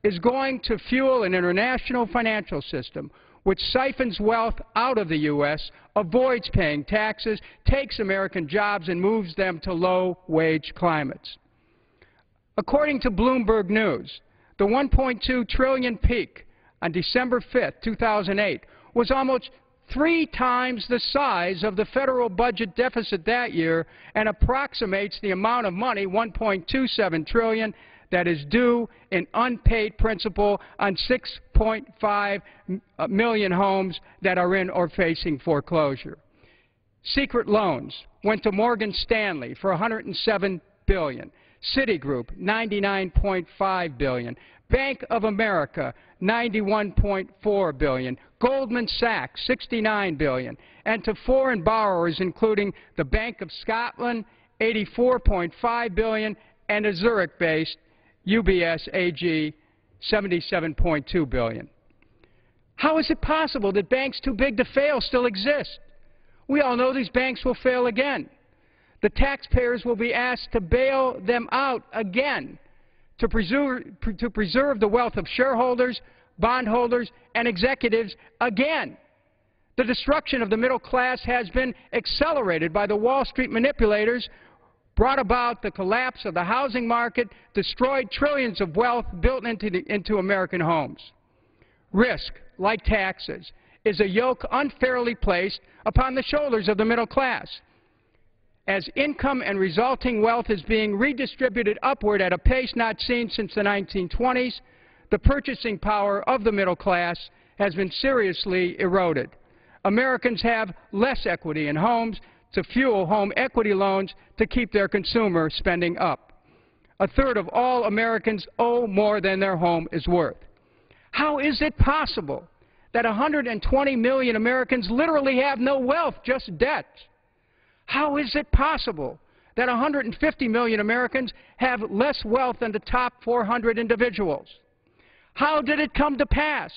is going to fuel an international financial system which siphons wealth out of the U.S., avoids paying taxes, takes American jobs, and moves them to low-wage climates. According to Bloomberg News, the $1.2 trillion peak on December 5, 2008, was almost 3 times the size of the federal budget deficit that year and approximates the amount of money, $1.27 trillion, that is due in unpaid principal on 6.5 million homes that are in or facing foreclosure. Secret loans went to Morgan Stanley for $107 billion, Citigroup $99.5 billion, Bank of America $91.4 billion, Goldman Sachs $69 billion, and to foreign borrowers including the Bank of Scotland $84.5 billion and a Zurich-based UBS AG $77.2 billion. How is it possible that banks too big to fail still exist? We all know these banks will fail again. The taxpayers will be asked to bail them out again to preserve the wealth of shareholders, bondholders, and executives again. The destruction of the middle class has been accelerated by the Wall Street manipulators, brought about the collapse of the housing market, destroyed trillions of wealth built into American homes. Risk, like taxes, is a yoke unfairly placed upon the shoulders of the middle class. As income and resulting wealth is being redistributed upward at a pace not seen since the 1920s, the purchasing power of the middle class has been seriously eroded. Americans have less equity in homes to fuel home equity loans to keep their consumer spending up. A third of all Americans owe more than their home is worth. How is it possible that 120 million Americans literally have no wealth, just debt? How is it possible that 150 million Americans have less wealth than the top 400 individuals? How did it come to pass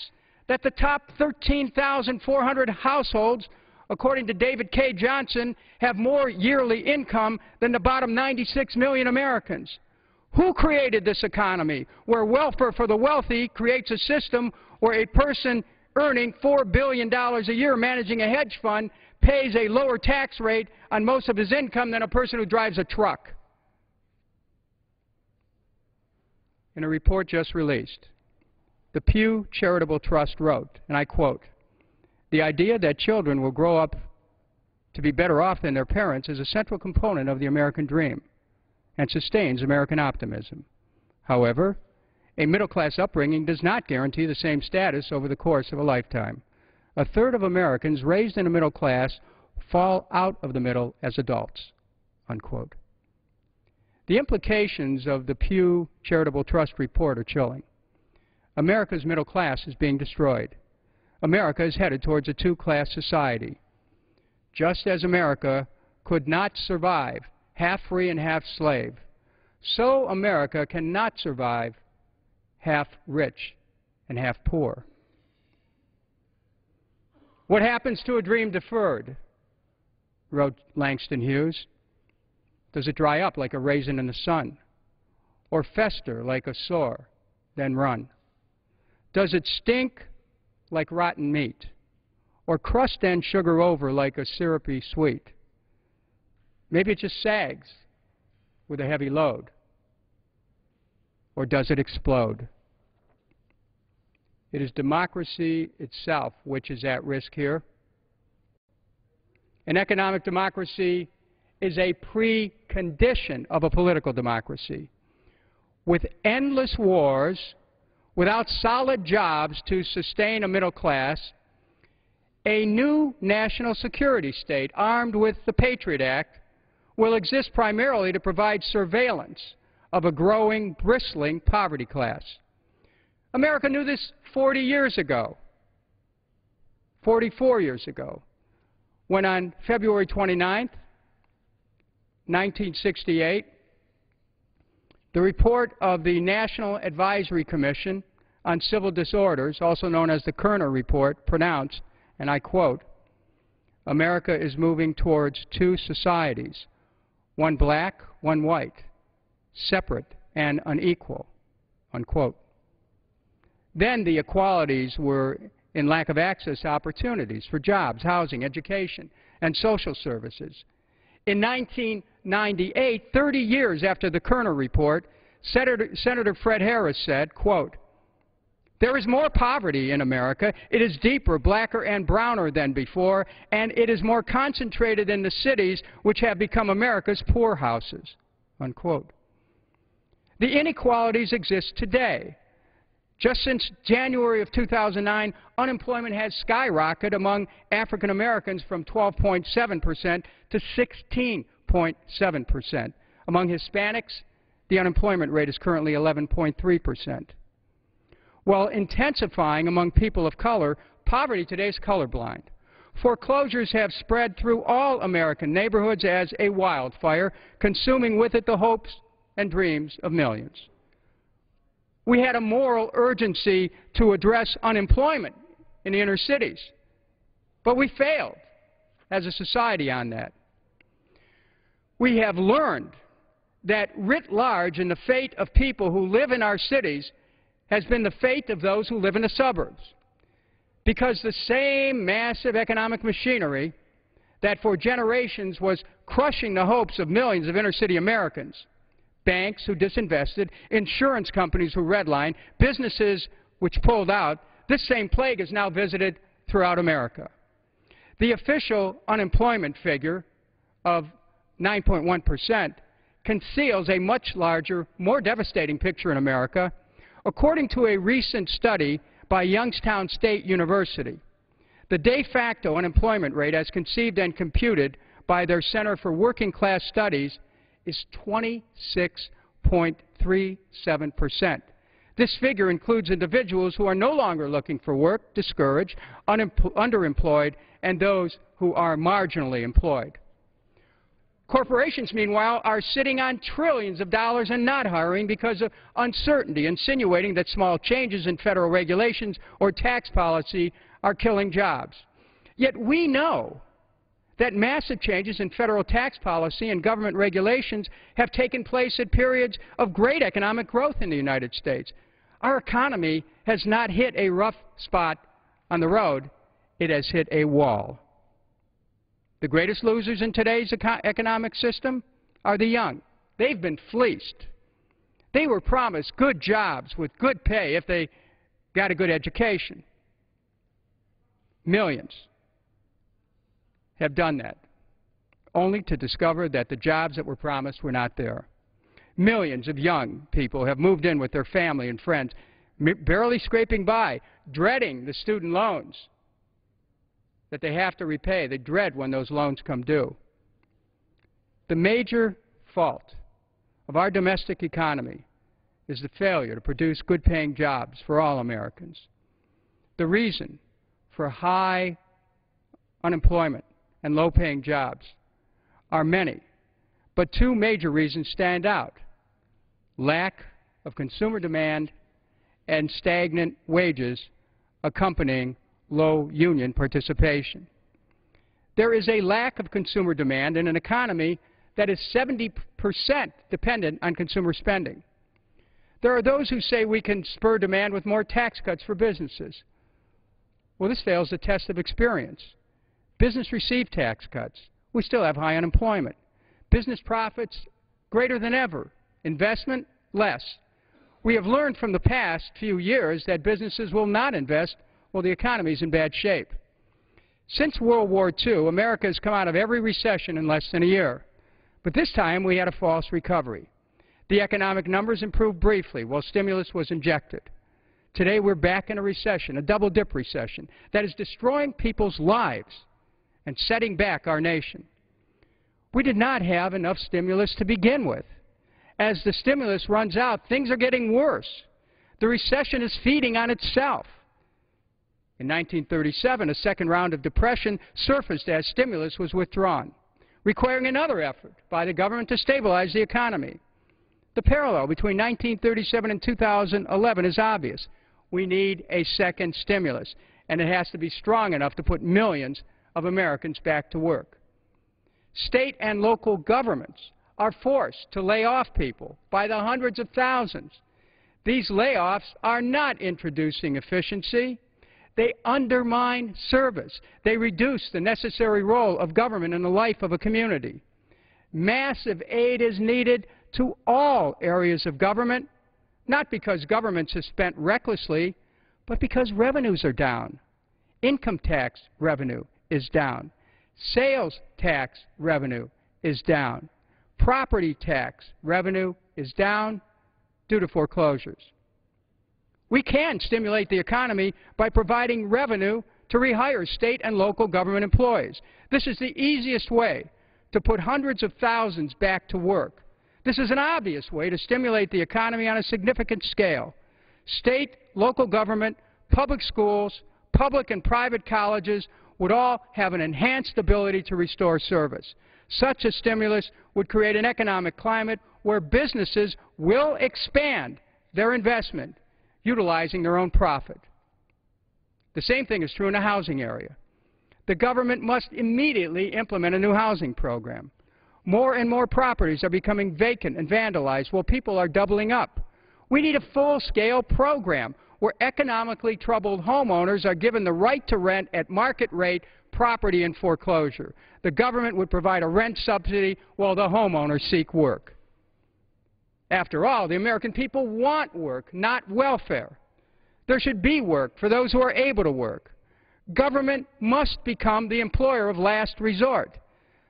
that the top 13,400 households, according to David K. Johnson, have more yearly income than the bottom 96 million Americans? Who created this economy where welfare for the wealthy creates a system where a person earning $4 billion a year managing a hedge fund pays a lower tax rate on most of his income than a person who drives a truck? In a report just released, the Pew Charitable Trust wrote, and I quote, "The idea that children will grow up to be better off than their parents is a central component of the American dream and sustains American optimism. However, a middle-class upbringing does not guarantee the same status over the course of a lifetime. A third of Americans raised in a middle class fall out of the middle as adults," unquote. The implications of the Pew Charitable Trust report are chilling. America's middle class is being destroyed. America is headed towards a two-class society. Just as America could not survive half free and half slave, so America cannot survive half rich and half poor. What happens to a dream deferred? Wrote Langston Hughes. Does it dry up like a raisin in the sun, or fester like a sore, then run? Does it stink like rotten meat, or crust and sugar over like a syrupy sweet? Maybe it just sags with a heavy load. Or does it explode? It is democracy itself which is at risk here. An economic democracy is a precondition of a political democracy. With endless wars, without solid jobs to sustain a middle class, a new national security state armed with the Patriot Act will exist primarily to provide surveillance of a growing, bristling poverty class. America knew this 40 years ago, 44 years ago, when on February 29th, 1968, the report of the National Advisory Commission on Civil Disorders, also known as the Kerner Report, pronounced, and I quote, "America is moving towards two societies, one black, one white, separate and unequal," unquote. Then the equalities were in lack of access to opportunities for jobs, housing, education, and social services. In 1998, 30 years after the Kerner Report, Senator Fred Harris said, quote, "There is more poverty in America. It is deeper, blacker, and browner than before, and it is more concentrated in the cities which have become America's poorhouses," unquote. The inequalities exist today. Just since January of 2009, unemployment has skyrocketed among African Americans from 12.7% to 16.7%. Among Hispanics, the unemployment rate is currently 11.3%. While intensifying among people of color, poverty today is colorblind. Foreclosures have spread through all American neighborhoods as a wildfire, consuming with it the hopes and dreams of millions. We had a moral urgency to address unemployment in the inner cities, but we failed as a society on that. We have learned that writ large in the fate of people who live in our cities has been the fate of those who live in the suburbs, because the same massive economic machinery that for generations was crushing the hopes of millions of inner-city Americans, banks who disinvested, insurance companies who redlined, businesses which pulled out, this same plague is now visited throughout America. The official unemployment figure of 9.1% conceals a much larger, more devastating picture in America. According to a recent study by Youngstown State University, the de facto unemployment rate as conceived and computed by their Center for Working Class Studies is 26.37%. This figure includes individuals who are no longer looking for work, discouraged, underemployed, and those who are marginally employed. Corporations, meanwhile, are sitting on trillions of dollars and not hiring because of uncertainty, insinuating that small changes in federal regulations or tax policy are killing jobs. Yet we know that massive changes in federal tax policy and government regulations have taken place at periods of great economic growth in the United States. Our economy has not hit a rough spot on the road. It has hit a wall. The greatest losers in today's economic system are the young. They've been fleeced. They were promised good jobs with good pay if they got a good education. Millions have done that, only to discover that the jobs that were promised were not there. Millions of young people have moved in with their family and friends, barely scraping by, dreading the student loans that they have to repay. They dread when those loans come due. The major fault of our domestic economy is the failure to produce good-paying jobs for all Americans. The reason for high unemployment and low-paying jobs are many, but two major reasons stand out: lack of consumer demand and stagnant wages accompanying low union participation. There is a lack of consumer demand in an economy that is 70% dependent on consumer spending. There are those who say we can spur demand with more tax cuts for businesses. Well, this fails the test of experience. Business received tax cuts. We still have high unemployment. Business profits greater than ever. Investment less. We have learned from the past few years that businesses will not invest while the economy is in bad shape. Since World War II, America has come out of every recession in less than a year. But this time we had a false recovery. The economic numbers improved briefly while stimulus was injected. Today we're back in a recession, a double-dip recession, that is destroying people's lives and setting back our nation. We did not have enough stimulus to begin with. As the stimulus runs out, things are getting worse. The recession is feeding on itself. In 1937, a second round of depression surfaced as stimulus was withdrawn, requiring another effort by the government to stabilize the economy. The parallel between 1937 and 2011 is obvious. We need a second stimulus, and it has to be strong enough to put millions of Americans back to work. State and local governments are forced to lay off people by the hundreds of thousands. These layoffs are not introducing efficiency. They undermine service. They reduce the necessary role of government in the life of a community. Massive aid is needed to all areas of government, not because governments have spent recklessly, but because revenues are down. Income tax revenue is down. Sales tax revenue is down. Property tax revenue is down. due to foreclosures. We can stimulate the economy by providing revenue to rehire state and local government employees. This is the easiest way to put hundreds of thousands back to work. This is an obvious way to stimulate the economy on a significant scale. State, local government, public schools, public and private colleges would all have an enhanced ability to restore service. Such a stimulus would create an economic climate where businesses will expand their investment, utilizing their own profit. The same thing is true in the housing area. The government must immediately implement a new housing program. More and more properties are becoming vacant and vandalized while people are doubling up. We need a full-scale program where economically troubled homeowners are given the right to rent at market rate property in foreclosure. The government would provide a rent subsidy while the homeowners seek work. After all, the American people want work, not welfare. There should be work for those who are able to work. Government must become the employer of last resort.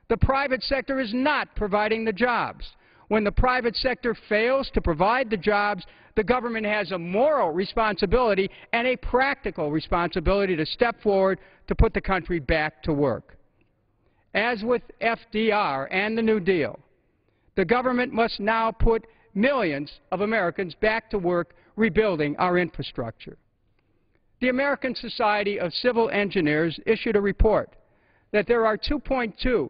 The private sector is not providing the jobs. When the private sector fails to provide the jobs, the government has a moral responsibility and a practical responsibility to step forward to put the country back to work. As with FDR and the New Deal, the government must now put millions of Americans back to work rebuilding our infrastructure. The American Society of Civil Engineers issued a report that there are $2.2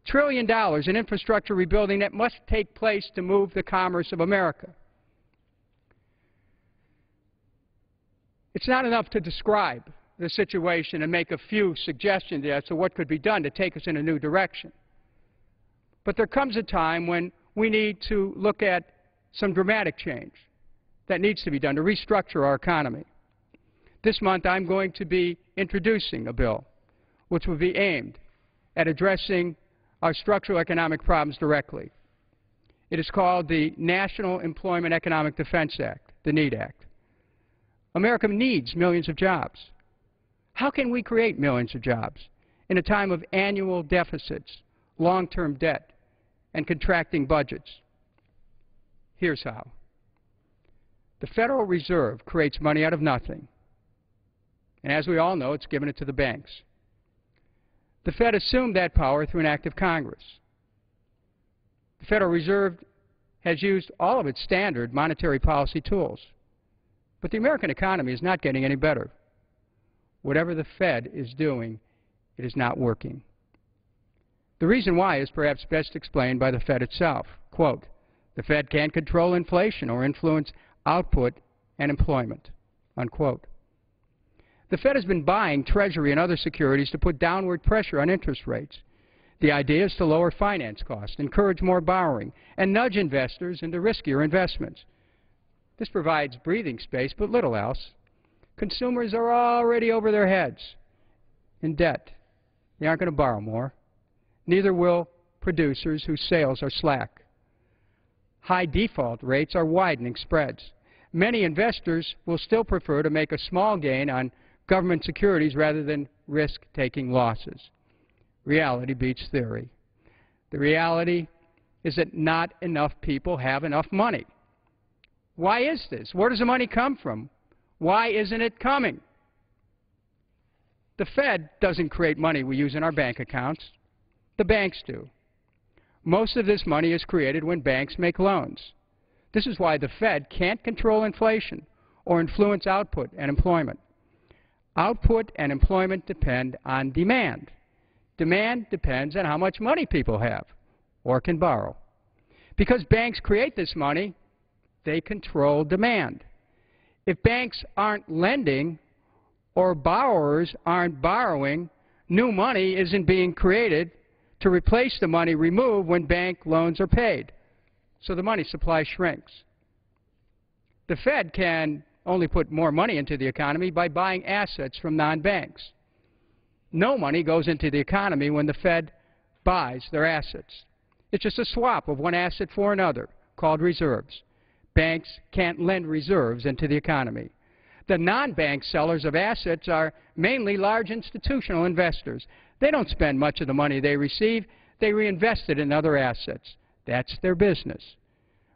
trillion in infrastructure rebuilding that must take place to move the commerce of America. It's not enough to describe the situation and make a few suggestions as to what could be done to take us in a new direction. But there comes a time when we need to look at some dramatic change that needs to be done to restructure our economy. This month I'm going to be introducing a bill which will be aimed at addressing our structural economic problems directly. It is called the National Employment Economic Defense Act, the NEAD Act. America needs millions of jobs. How can we create millions of jobs in a time of annual deficits, long-term debt, and contracting budgets? Here's how. The Federal Reserve creates money out of nothing. And as we all know, it's given it to the banks. The Fed assumed that power through an act of Congress. The Federal Reserve has used all of its standard monetary policy tools. But the American economy is not getting any better. Whatever the Fed is doing, it is not working. The reason why is perhaps best explained by the Fed itself. Quote, the Fed can't control inflation or influence output and employment, unquote. The Fed has been buying Treasury and other securities to put downward pressure on interest rates. The idea is to lower finance costs, encourage more borrowing, and nudge investors into riskier investments. This provides breathing space, but little else. Consumers are already over their heads in debt. They aren't going to borrow more. Neither will producers whose sales are slack. High default rates are widening spreads. Many investors will still prefer to make a small gain on government securities rather than risk taking losses. Reality beats theory. The reality is that not enough people have enough money. Why is this? Where does the money come from? Why isn't it coming? The Fed doesn't create money we use in our bank accounts. The banks do. Most of this money is created when banks make loans. This is why the Fed can't control inflation or influence output and employment. Output and employment depend on demand. Demand depends on how much money people have or can borrow. Because banks create this money, they control demand. If banks aren't lending or borrowers aren't borrowing, new money isn't being created to replace the money removed when bank loans are paid. So the money supply shrinks. The Fed can only put more money into the economy by buying assets from non-banks. No money goes into the economy when the Fed buys their assets. It's just a swap of one asset for another, called reserves. Banks can't lend reserves into the economy. The non-bank sellers of assets are mainly large institutional investors. They don't spend much of the money they receive. They reinvest it in other assets. That's their business.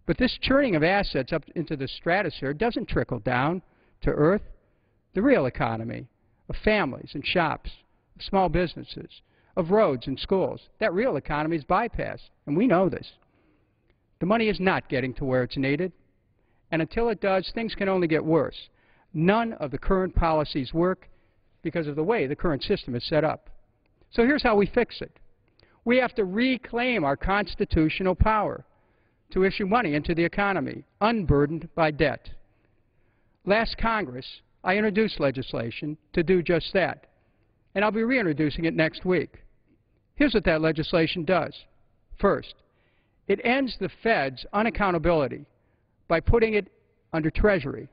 But this churning of assets up into the stratosphere doesn't trickle down to earth, the real economy of families and shops, of small businesses, of roads and schools. That real economy is bypassed, and we know this. The money is not getting to where it's needed, and until it does, things can only get worse. None of the current policies work because of the way the current system is set up. So here's how we fix it. We have to reclaim our constitutional power to issue money into the economy, unburdened by debt. Last Congress, I introduced legislation to do just that, and I'll be reintroducing it next week. Here's what that legislation does. First, it ends the Fed's unaccountability by putting it under Treasury.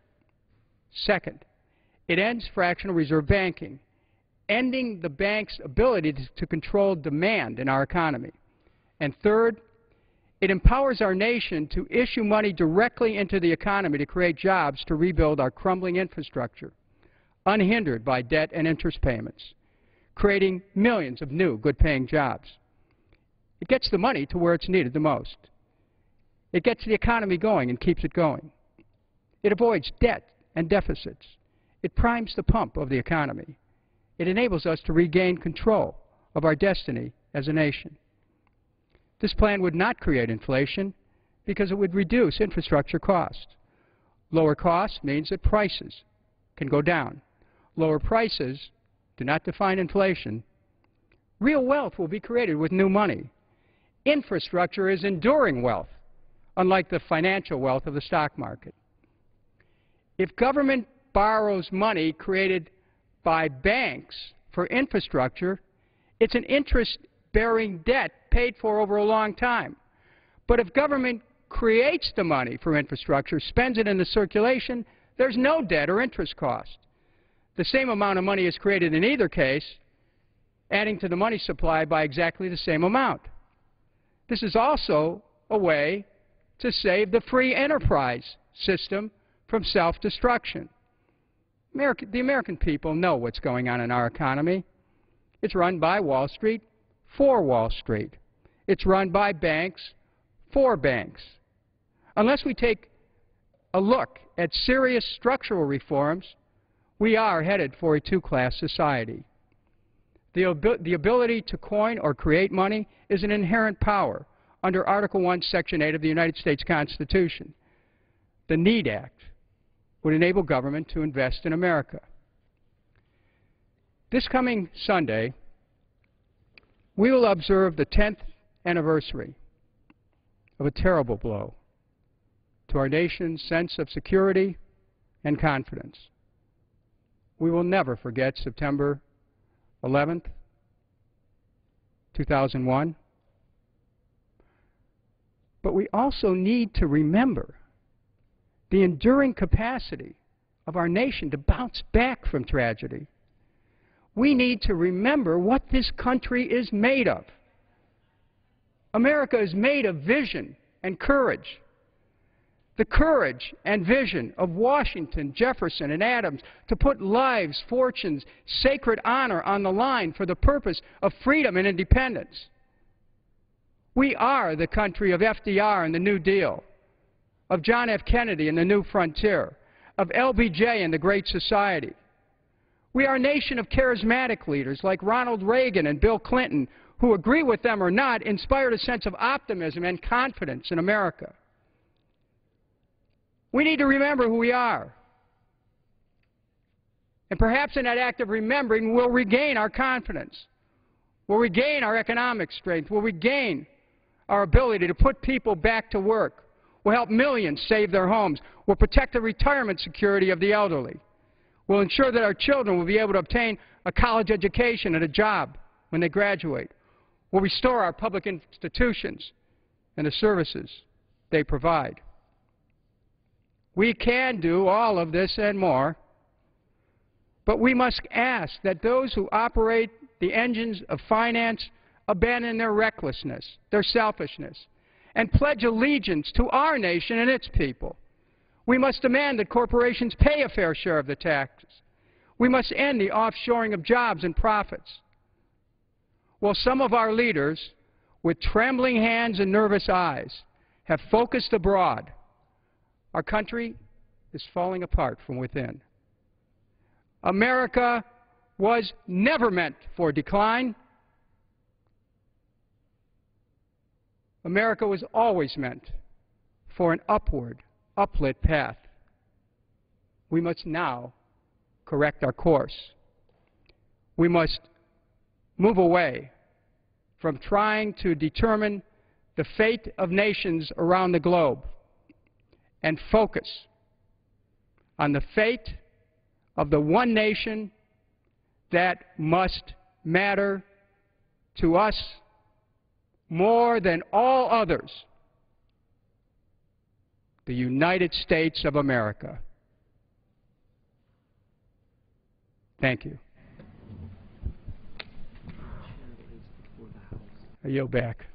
Second, it ends fractional reserve banking, ending the bank's ability to control demand in our economy. And third, it empowers our nation to issue money directly into the economy to create jobs to rebuild our crumbling infrastructure, unhindered by debt and interest payments, creating millions of new, good-paying jobs. It gets the money to where it's needed the most. It gets the economy going and keeps it going. It avoids debt and deficits. It primes the pump of the economy. It enables us to regain control of our destiny as a nation. This plan would not create inflation because it would reduce infrastructure costs. Lower costs means that prices can go down. Lower prices do not define inflation. Real wealth will be created with new money. Infrastructure is enduring wealth, unlike the financial wealth of the stock market. If government borrows money created by banks for infrastructure, it's an interest-bearing debt paid for over a long time. But if government creates the money for infrastructure, spends it in the circulation, there's no debt or interest cost. The same amount of money is created in either case, adding to the money supply by exactly the same amount. This is also a way to save the free enterprise system from self-destruction. The American people know what's going on in our economy. It's run by Wall Street for Wall Street. It's run by banks for banks. Unless we take a look at serious structural reforms, we are headed for a two-class society. The ability to coin or create money is an inherent power under Article 1, Section 8 of the United States Constitution. The NEED Act would enable government to invest in America. This coming Sunday, we will observe the 10th anniversary of a terrible blow to our nation's sense of security and confidence. We will never forget September 11th, 2001. But we also need to remember the enduring capacity of our nation to bounce back from tragedy. We need to remember what this country is made of. America is made of vision and courage. The courage and vision of Washington, Jefferson, and Adams to put lives, fortunes, sacred honor on the line for the purpose of freedom and independence. We are the country of FDR and the New Deal, of John F. Kennedy and the New Frontier, of LBJ and the Great Society. We are a nation of charismatic leaders like Ronald Reagan and Bill Clinton, who, agree with them or not, inspired a sense of optimism and confidence in America. We need to remember who we are. And perhaps in that act of remembering, we'll regain our confidence. We'll regain our economic strength. We'll regain our ability to put people back to work. We'll help millions save their homes. We'll protect the retirement security of the elderly. We'll ensure that our children will be able to obtain a college education and a job when they graduate. We'll restore our public institutions and the services they provide. We can do all of this and more, but we must ask that those who operate the engines of finance abandon their recklessness, their selfishness, and pledge allegiance to our nation and its people. We must demand that corporations pay a fair share of the taxes. We must end the offshoring of jobs and profits. Well, some of our leaders, with trembling hands and nervous eyes, have focused abroad, our country is falling apart from within. America was never meant for decline. America was always meant for an upward, uplit path. We must now correct our course. We must move away from trying to determine the fate of nations around the globe and focus on the fate of the one nation that must matter to us more than all others, the United States of America. Thank you. I yield back.